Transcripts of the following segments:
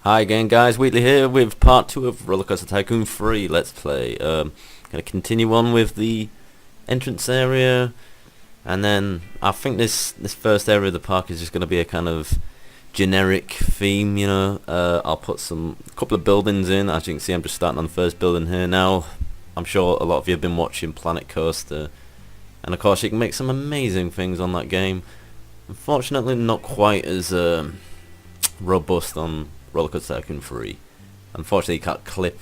Hi again guys, Wheatley here with part 2 of Rollercoaster Tycoon 3 Let's Play. Gonna continue on with the entrance area, and then I think this first area of the park is just gonna be a kind of generic theme, you know. I'll put a couple of buildings in. As you can see, I'm just starting on the first building here now. I'm sure a lot of you have been watching Planet Coaster, and of course you can make some amazing things on that game. Unfortunately not quite as robust on Rollercoaster Tycoon 3. Unfortunately, you can't clip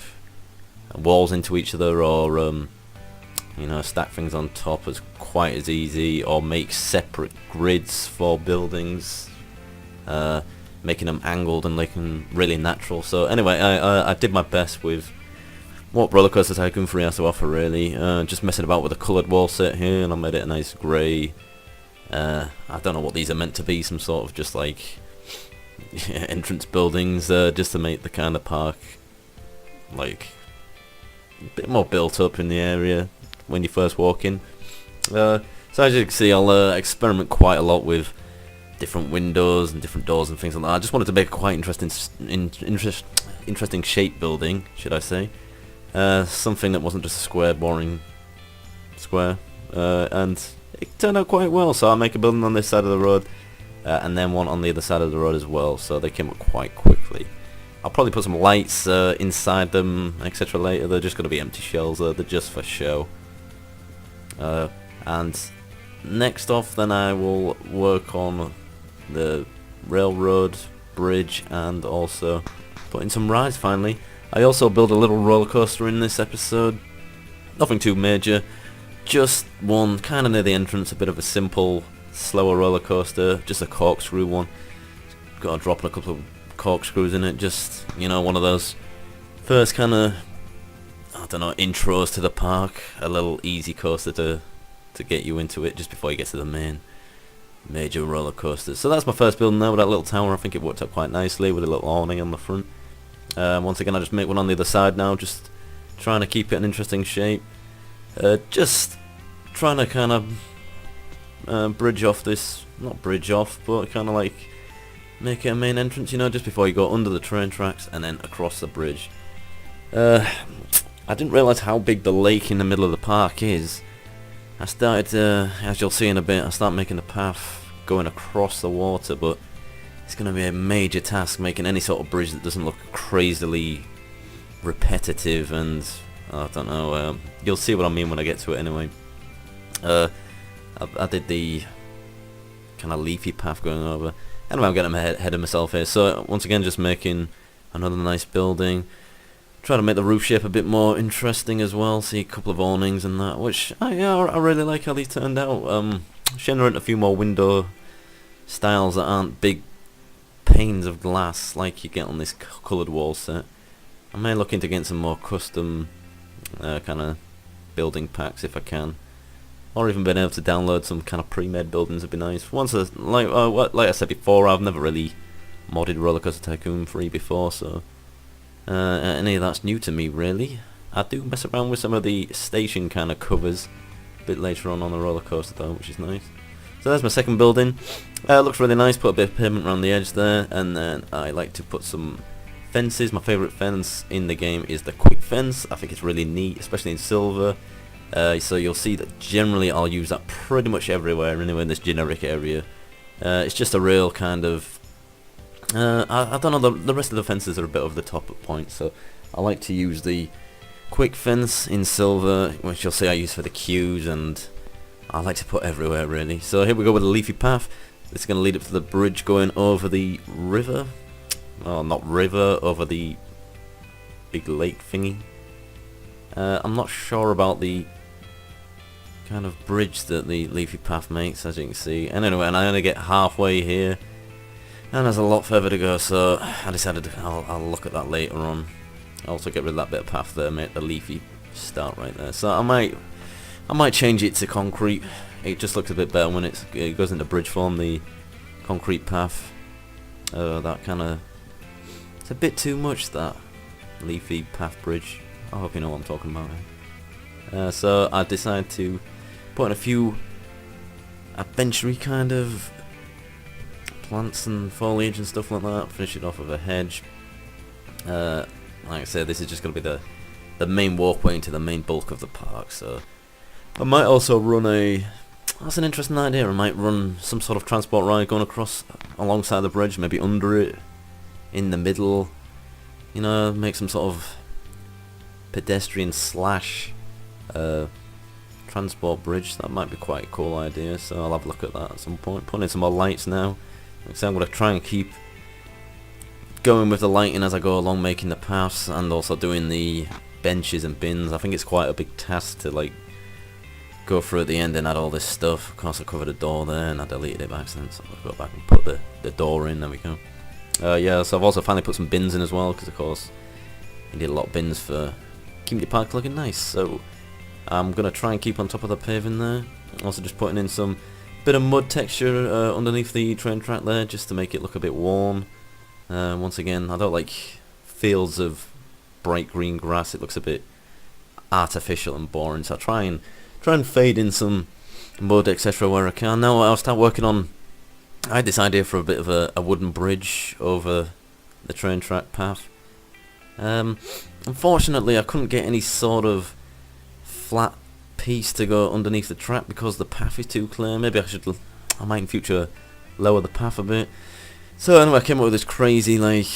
walls into each other or you know, stack things on top as quite as easy, or make separate grids for buildings, making them angled and looking really natural. So anyway, I did my best with what Rollercoaster Tycoon 3 has to offer, really. Just messing about with a coloured wall set here, and I made it a nice grey. I don't know what these are meant to be, some sort of just like entrance buildings, just to make the kind of park like a bit more built up in the area when you first walk in. So as you can see, I'll experiment quite a lot with different windows and different doors and things like that. I just wanted to make a quite interesting shape building, should I say. Something that wasn't just a square, boring square, and it turned out quite well. So I'll make a building on this side of the road, and then one on the other side of the road as well, so they came up quite quickly. I'll probably put some lights inside them, etc. later. They're just going to be empty shells, they're just for show. And next off then I will work on the railroad, bridge, and also put in some rides finally. I also built a little roller coaster in this episode, nothing too major, just one kind of near the entrance, a bit of a simple slower roller coaster, just a corkscrew one. Got to drop a couple of corkscrews in it, just, you know, one of those first kind of, I don't know, intros to the park, a little easy coaster to get you into it just before you get to the main major roller coasters. So that's my first building now with that little tower. I think it worked out quite nicely with a little awning on the front. Once again, I just make one on the other side now, just trying to keep it an interesting shape. Just trying to kind of bridge off this, not bridge off, but kind of like make it a main entrance, you know, just before you go under the train tracks and then across the bridge. I didn't realise how big the lake in the middle of the park is. I started, as you'll see in a bit, I start making the path going across the water, but it's going to be a major task making any sort of bridge that doesn't look crazily repetitive, and I don't know, you'll see what I mean when I get to it anyway. I did the kind of leafy path going over. Anyway, I'm getting ahead of myself here. So once again, just making another nice building. Try to make the roof shape a bit more interesting as well. See a couple of awnings and that, which I really like how these turned out. Generating a few more window styles that aren't big panes of glass like you get on this coloured wall set. I may look into getting some more custom kind of building packs if I can. Or even being able to download some kind of pre-made buildings would be nice. Once, like I said before, I've never really modded Rollercoaster Tycoon 3 before, so any of that's new to me, really. I do mess around with some of the station kind of covers a bit later on the roller coaster though, which is nice. So there's my second building. Looks really nice. Put a bit of pavement around the edge there, and then I like to put some fences. My favourite fence in the game is the quick fence. I think it's really neat, especially in silver. So you'll see that generally I'll use that pretty much everywhere, anyway, in this generic area. It's just a real kind of, I don't know, the rest of the fences are a bit over the top at points, so I like to use the quick fence in silver, which you'll see I use for the queues, and I like to put everywhere, really. So here we go with a leafy path. This is going to lead up to the bridge going over the river. Well, not river, over the big lake thingy. I'm not sure about the kind of bridge that the leafy path makes, as you can see. And anyway, and I only get halfway here, and there's a lot further to go, so I decided I'll look at that later on. I'll also get rid of that bit of path there, make the leafy start right there. So I might change it to concrete. It just looks a bit better when it goes into bridge form, the concrete path. That kind of, it's a bit too much, that leafy path bridge. I hope you know what I'm talking about. So I decided to put in a few adventure-y kind of plants and foliage and stuff like that. Finish it off with a hedge. Like I said, this is just going to be the main walkway into the main bulk of the park, so I might also run that's an interesting idea, I might run some sort of transport ride going across alongside the bridge, maybe under it, in the middle, you know, make some sort of pedestrian slash transport bridge. That might be quite a cool idea, so I'll have a look at that at some point. Put in some more lights now. Like I said, I'm going to try and keep going with the lighting as I go along, making the paths and also doing the benches and bins. I think it's quite a big task to like go through at the end and add all this stuff. Of course I covered a door there and I deleted it by accident, so I'll go back and put the door in. There we go. Yeah, so I've also finally put some bins in as well, because of course you need a lot of bins for keeping the park looking nice. So I'm going to try and keep on top of the paving there. Also just putting in some bit of mud texture underneath the train track there, just to make it look a bit worn. Once again, I don't like fields of bright green grass. It looks a bit artificial and boring, so I try and fade in some mud, etc. where I can. Now I'll start working on, I had this idea for a bit of a wooden bridge over the train track path. Unfortunately I couldn't get any sort of flat piece to go underneath the track because the path is too clear. Maybe I might in future lower the path a bit. So anyway, I came up with this crazy, like,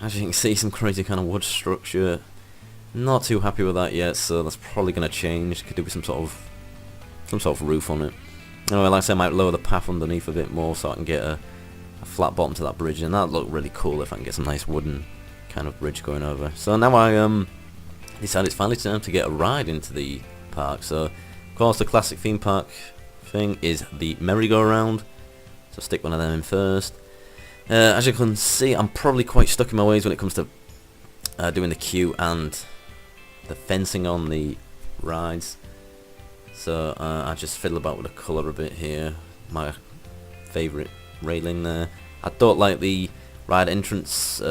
as you can see, some crazy kind of wood structure. Not too happy with that yet, so that's probably going to change. Could do with some sort of roof on it. Anyway, like I said, I might lower the path underneath a bit more so I can get a flat bottom to that bridge, and that'd look really cool if I can get some nice wooden kind of bridge going over. So now I decided it's finally time to get a ride into the park. So of course the classic theme park thing is the merry-go-round, so stick one of them in first. As you can see, I'm probably quite stuck in my ways when it comes to doing the queue and the fencing on the rides. So I just fiddle about with the colour a bit here. My favourite railing there. I don't like the ride entrance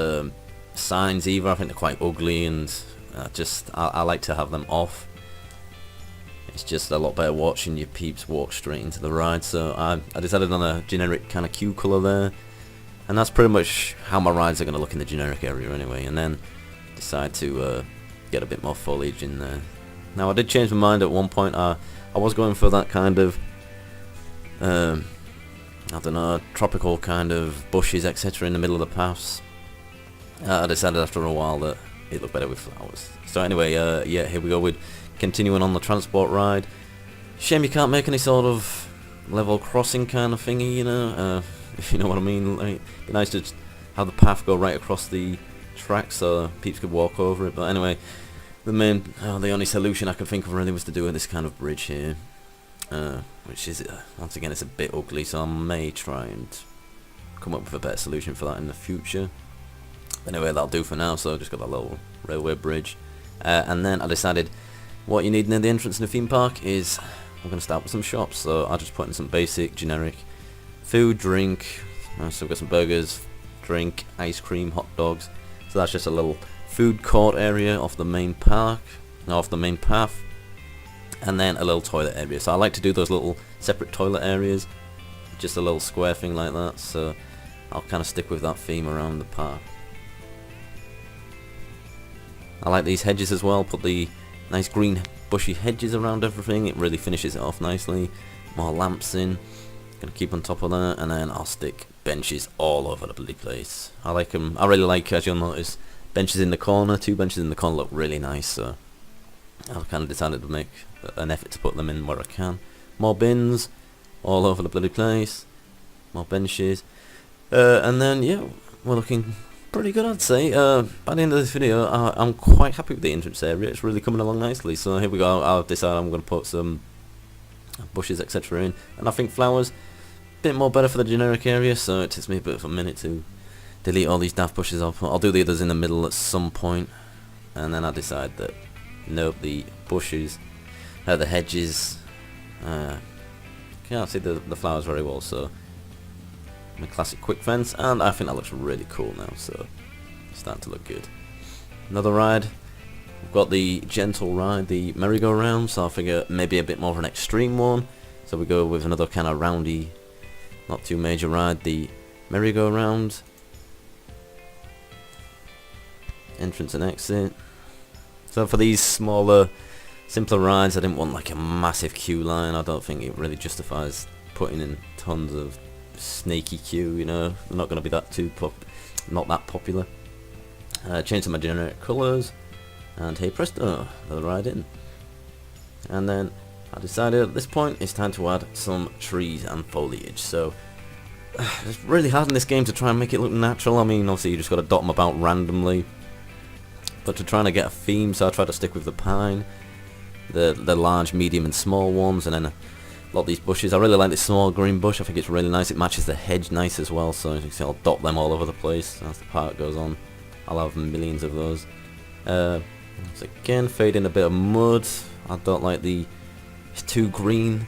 signs either. I think they're quite ugly, and I like to have them off. It's just a lot better watching your peeps walk straight into the ride. So I decided on a generic kind of queue colour there. And that's pretty much how my rides are going to look in the generic area anyway. And then decide to get a bit more foliage in there. Now I did change my mind at one point. I was going for that kind of, I don't know, tropical kind of bushes, etc. in the middle of the paths. I decided after a while that it looked better with flowers. So anyway, yeah, here we go with continuing on the transport ride. Shame you can't make any sort of level crossing kind of thingy, you know, if you know what I mean. Like, it'd be nice to just have the path go right across the track so peeps could walk over it. But anyway, the only solution I could think of really was to do this kind of bridge here, which is, once again, it's a bit ugly, so I may try and come up with a better solution for that in the future. Anyway, that'll do for now. So I just got that little railway bridge, and then I decided what you need near the entrance in the theme park is we're going to start with some shops. So I'll just put in some basic generic food, drink. So we've got some burgers, drink, ice cream, hot dogs. So that's just a little food court area off the main path, and then a little toilet area. So I like to do those little separate toilet areas, just a little square thing like that. So I'll kind of stick with that theme around the park. I like these hedges as well. Put the nice green bushy hedges around everything. It really finishes it off nicely. More lamps in. Gonna keep on top of that, and then I'll stick benches all over the bloody place. I like them. I really like, as you'll notice, benches in the corner. 2 benches in the corner look really nice, so I've kind of decided to make an effort to put them in where I can. More bins all over the bloody place. More benches, and then yeah, we're looking pretty good, I'd say. By the end of this video, I'm quite happy with the entrance area. It's really coming along nicely. So here we go. I'll decide I'm going to put some bushes, etc. in, and I think flowers a bit more better for the generic area. So it takes me a bit of a minute to delete all these daft bushes off. I'll do the others in the middle at some point, and then I decide that nope, the bushes, the hedges, can't see the flowers very well. So my classic quick fence, and I think that looks really cool now, so it's starting to look good. Another ride, we've got the gentle ride, the merry-go-round, so I figure maybe a bit more of an extreme one, so we go with another kind of roundy, not too major ride, the merry-go-round. entrance and exit. So for these smaller, simpler rides, I didn't want like a massive queue line. I don't think it really justifies putting in tons of snaky queue, you know. They're not going to be not that popular. Change some of my generic colours, and hey presto, another ride in. And then I decided at this point it's time to add some trees and foliage. So it's really hard in this game to try and make it look natural. I mean, obviously you just got to dot them about randomly, but to try to get a theme, so I tried to stick with the pine, the large, medium and small ones, and then a lot of these bushes. I really like this small green bush. I think it's really nice. It matches the hedge nice as well, so as you can see I'll dot them all over the place as the park goes on. I'll have millions of those. So again, fade in a bit of mud. I don't like it's too green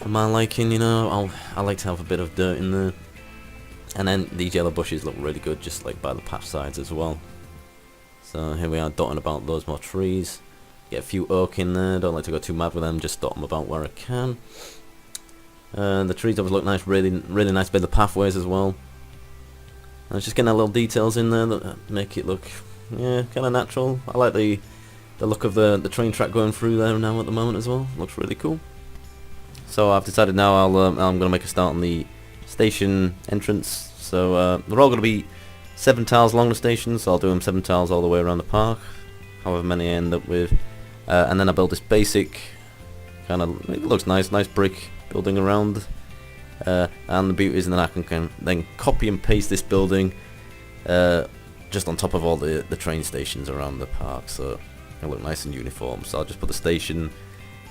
for my liking, you know. I like to have a bit of dirt in there. And then these yellow bushes look really good, just like by the path sides as well. So here we are, dotting about those more trees. Get a few oak in there. Don't like to go too mad with them. Just dot them about where I can. The trees always look nice. Really nice bit of the pathways as well. And it's just getting that little details in there that make it look, yeah, kind of natural. I like the look of the train track going through there now at the moment as well. Looks really cool. So I've decided now I'm going to make a start on the station entrance. So they're all going to be 7 tiles along the station, so I'll do them 7 tiles all the way around the park, however many I end up with. And then I build this basic kind of, it looks nice brick building around. And the beauty is that I can then copy and paste this building just on top of all the train stations around the park, so it'll look nice and uniform. So I'll just put the station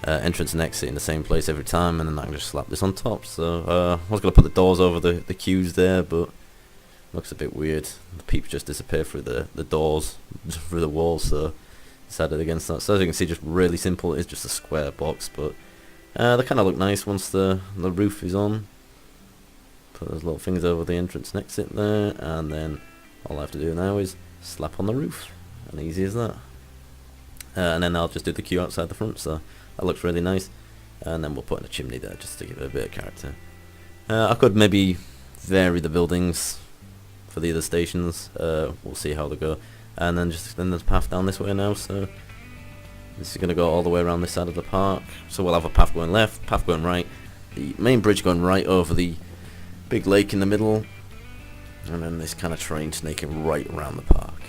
entrance and exit in the same place every time, and then I can just slap this on top. So I was going to put the doors over the queues there, but looks a bit weird. The peeps just disappear through the doors, through the walls, so decided against that. So as you can see, just really simple. It's just a square box, but they kind of look nice once the roof is on. Put those little things over the entrance and exit there, and then all I have to do now is slap on the roof, and easy as that. And then I'll just do the queue outside the front, so that looks really nice. And then we'll put in a chimney there just to give it a bit of character. I could maybe vary the buildings for the other stations. We'll see how they go. And then there's a path down this way now, so this is going to go all the way around this side of the park. So we'll have a path going left, path going right, the main bridge going right over the big lake in the middle, and then this kind of train snaking right around the park.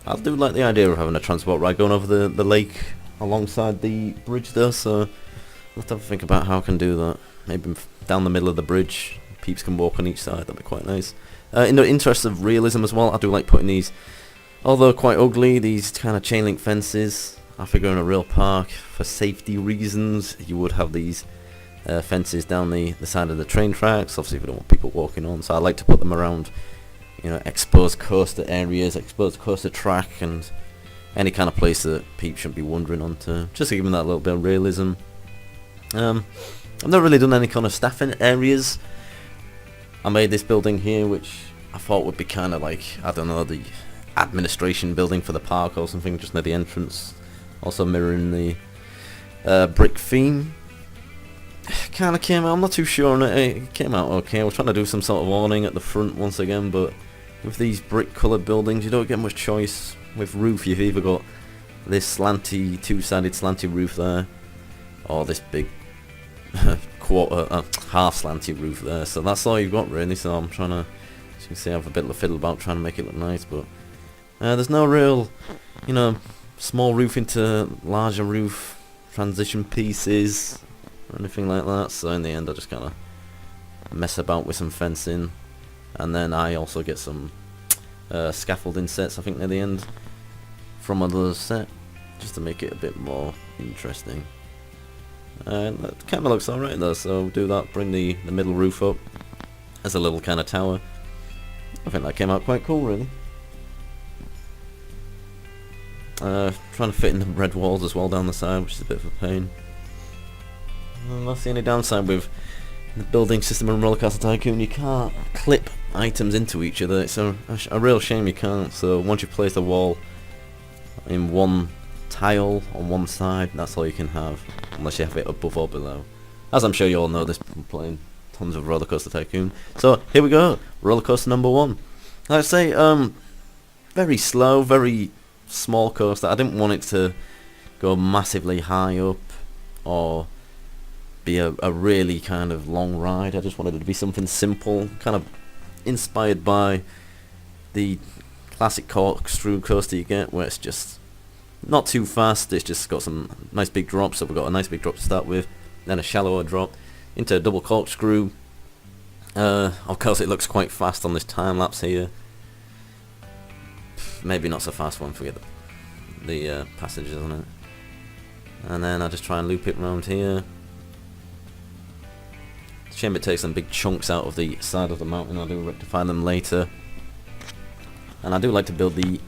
I do like the idea of having a transport ride going over the lake alongside the bridge there, so I'll have to think about how I can do that. Maybe down the middle of the bridge, peeps can walk on each side, that'd be quite nice. In the interest of realism as well, I do like putting these, although quite ugly, these kind of chain link fences. I figure in a real park, for safety reasons, you would have these fences down the side of the train tracks, obviously if you don't want people walking on, so I like to put them around, you know, exposed coaster areas, exposed coaster track, and any kind of place that people shouldn't be wandering onto, just to give them that little bit of realism. I've not really done any kind of staffing areas. I made this building here, which I thought would be kind of like, I don't know, the administration building for the park or something, just near the entrance, also mirroring the brick theme. Kind of came out, I'm not too sure on it. It came out okay. I was trying to do some sort of awning at the front once again, but with these brick coloured buildings you don't get much choice. With roof you've either got this slanty, two-sided slanty roof there, or this big half slanty roof there, so that's all you've got really. So I'm trying to, as you can see, I have a bit of a fiddle about trying to make it look nice, but there's no real, you know, small roof into larger roof transition pieces or anything like that, so in the end I just kind of mess about with some fencing, and then I also get some scaffolding sets, I think, near the end from another set, just to make it a bit more interesting. And that kind of looks alright though, so we'll do that, bring the middle roof up as a little kind of tower. I think that came out quite cool really. Trying to fit in the red walls as well down the side, which is a bit of a pain. And that's the only downside with the building system in Rollercoaster Tycoon. You can't clip items into each other. It's a real shame you can't. So once you place a wall in one tile on one side, that's all you can have, unless you have it above or below. As I'm sure you all know this from playing tons of Rollercoaster Tycoon. So here we go, rollercoaster number 1. Like I say, very slow, very small coaster. I didn't want it to go massively high up or be a really kind of long ride. I just wanted it to be something simple, kind of inspired by the classic corkscrew coaster you get, where it's just not too fast. It's just got some nice big drops. So we've got a nice big drop to start with, then a shallower drop into a double corkscrew. Of course, it looks quite fast on this time lapse here. Maybe not so fast when forget the passages on it. And then I just try and loop it around here. Shame it takes some big chunks out of the side of the mountain. I do rectify them later. And I do like to build the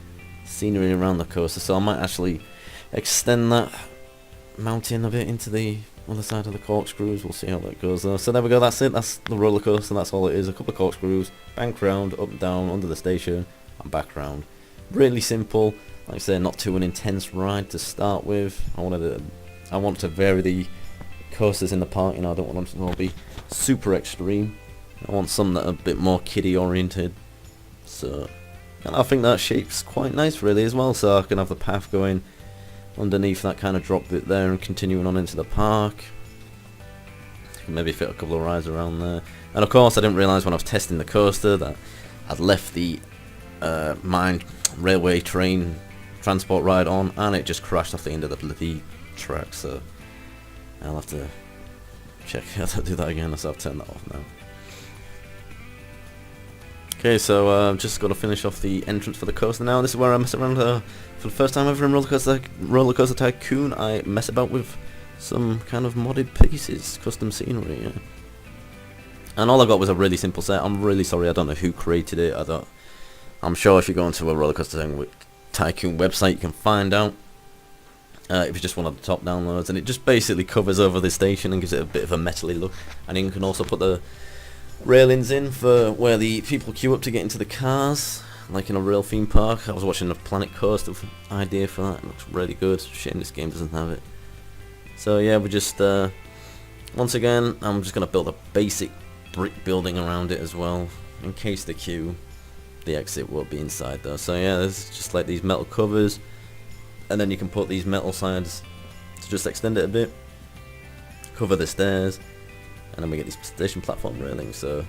scenery around the coaster, so I might actually extend that mountain a bit into the other side of the corkscrews. We'll see how that goes though. So there we go, that's it, that's the roller coaster, that's all it is. A couple of corkscrews, bank round, up and down, under the station, and back round. Really simple, like I say, not too an intense ride to start with. I want to vary the coasters in the park, you know, I don't want them to all be super extreme. I want some that are a bit more kiddie oriented. So, and I think that shape's quite nice really as well, so I can have the path going underneath that kind of drop bit there and continuing on into the park. Maybe fit a couple of rides around there. And of course I didn't realise when I was testing the coaster that I'd left the mine railway train transport ride on, and it just crashed off the end of the bloody track, so I'll have to check how to do that again, so I've turned that off now. Okay, so I've just got to finish off the entrance for the coaster now. This is where I mess around for the first time ever in Rollercoaster Tycoon. I mess about with some kind of modded pieces, custom scenery, yeah. And all I got was a really simple set. I'm really sorry, I don't know who created it. I'm sure if you go onto a Rollercoaster Tycoon website you can find out. If you just one of the top downloads, and it just basically covers over the station and gives it a bit of a metally look. And you can also put the railings in for where the people queue up to get into the cars, like in a real theme park. I was watching a Planet Coaster idea for that. It looks really good. Shame this game doesn't have it. So yeah, we just once again, I'm just gonna build a basic brick building around it as well, in case the exit will be inside though. So yeah, there's just like these metal covers, and then you can put these metal sides to just extend it a bit, cover the stairs, and then we get these station platform railings. So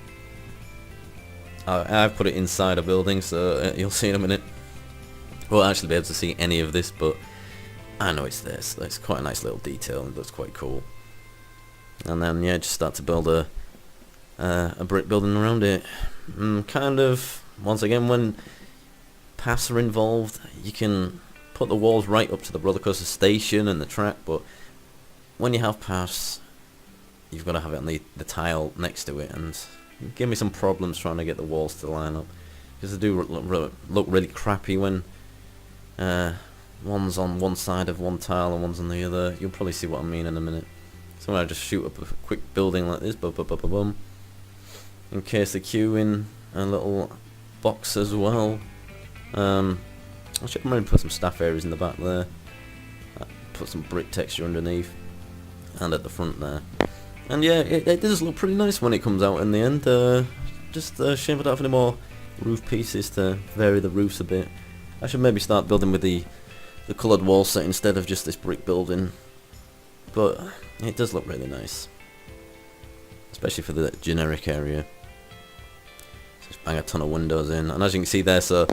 I've put it inside a building, so you'll see in a minute. Won't actually be able to see any of this, but I know it's there, so it's quite a nice little detail and looks quite cool. And then yeah, just start to build a brick building around it. Kind of, once again, when paths are involved, you can put the walls right up to the roller coaster station and the track, but when you have paths, you've got to have it on the tile next to it, and give me some problems trying to get the walls to line up, because they do look really crappy when one's on one side of one tile and one's on the other. You'll probably see what I mean in a minute. So I just shoot up a quick building like this, bum, in case they queue in a little box as well. I should maybe put some staff areas in the back there, put some brick texture underneath and at the front there. And yeah, it does look pretty nice when it comes out in the end. Just shame I don't have any more roof pieces to vary the roofs a bit. I should maybe start building with the coloured wall set instead of just this brick building. But it does look really nice, especially for the generic area. Just bang a ton of windows in, and as you can see there, so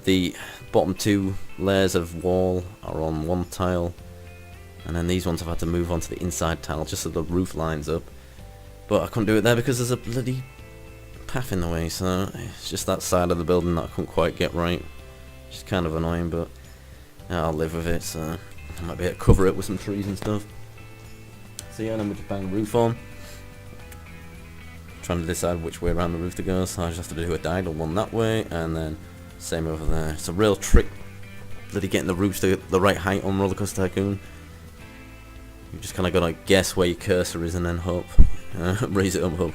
the bottom two layers of wall are on one tile, and then these ones I've had to move onto the inside tile just so the roof lines up. But I couldn't do it there because there's a bloody path in the way, so it's just that side of the building that I couldn't quite get right. Which is kind of annoying, but yeah, I'll live with it, so I might be able to cover it with some trees and stuff. So yeah, then we just bang the roof on. Trying to decide which way around the roof to go, so I just have to do a diagonal one that way, and then same over there. It's a real trick, bloody getting the roofs to the right height on Rollercoaster Tycoon. You just kind of got to guess where your cursor is and then hope, raise it up, hope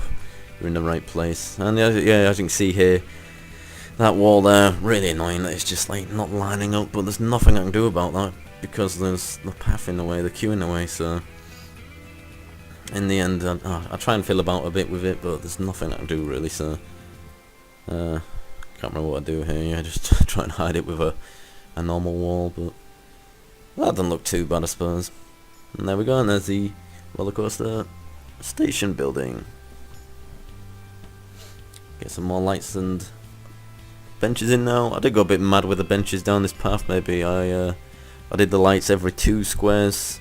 you're in the right place. And yeah, as you can see here, that wall there, really annoying that it's just like not lining up, but there's nothing I can do about that because there's the path in the way, the queue in the way. So in the end, I try and fill about a bit with it, but there's nothing I can do really. So can't remember what I do here. Yeah, just try and hide it with a a normal wall, but that doesn't look too bad, I suppose. And there we go, and there's the roller coaster station building. Get some more lights and benches in now. I did go a bit mad with the benches down this path. Maybe I did the lights every 2 squares,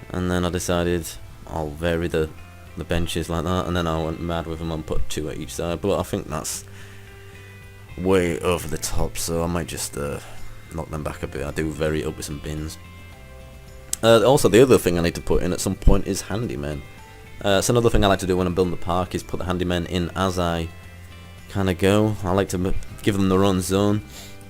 and then I decided I'll vary the benches like that, and then I went mad with them and put 2 at each side. But I think that's way over the top, so I might just knock them back a bit. I do vary it up with some bins. Also, the other thing I need to put in at some point is handymen. It's another thing I like to do when I'm building the park, is put the handymen in as I kind of go. I like to give them their own zone.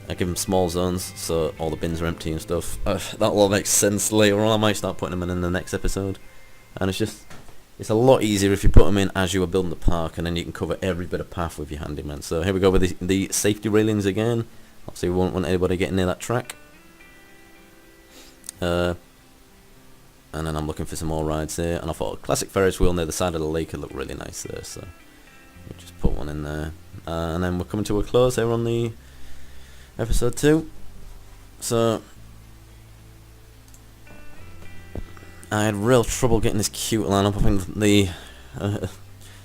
I give them small zones so all the bins are empty and stuff. That will make sense later on. I might start putting them in the next episode. And it's a lot easier if you put them in as you are building the park, and then you can cover every bit of path with your handyman. So here we go with the safety railings again. Obviously we won't want anybody getting near that track. And then I'm looking for some more rides here, and I thought a classic Ferris wheel near the side of the lake would look really nice there, so we'll just put one in there. And then we're coming to a close here on the episode 2. So I had real trouble getting this queue to line up. I think the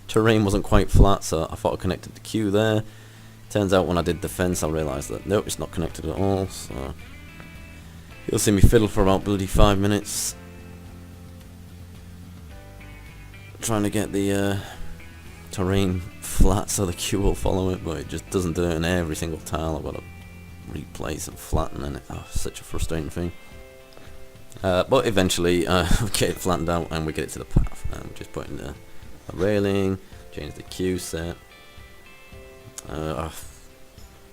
terrain wasn't quite flat, so I thought I connected the queue there. Turns out when I did the fence I realised that nope, it's not connected at all, so you'll see me fiddle for about bloody 5 minutes trying to get the terrain flat so the queue will follow it, but it just doesn't do it in every single tile. I've got to replace and flatten, and such a frustrating thing. But eventually we get it flattened out and we get it to the path, and we just put in the railing, change the queue set. I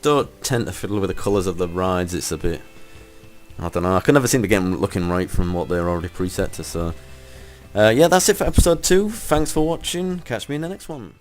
don't tend to fiddle with the colours of the rides. It's a bit, I don't know, I can never seem to get them looking right from what they're already preset to. So yeah, that's it for episode 2. Thanks for watching. Catch me in the next one.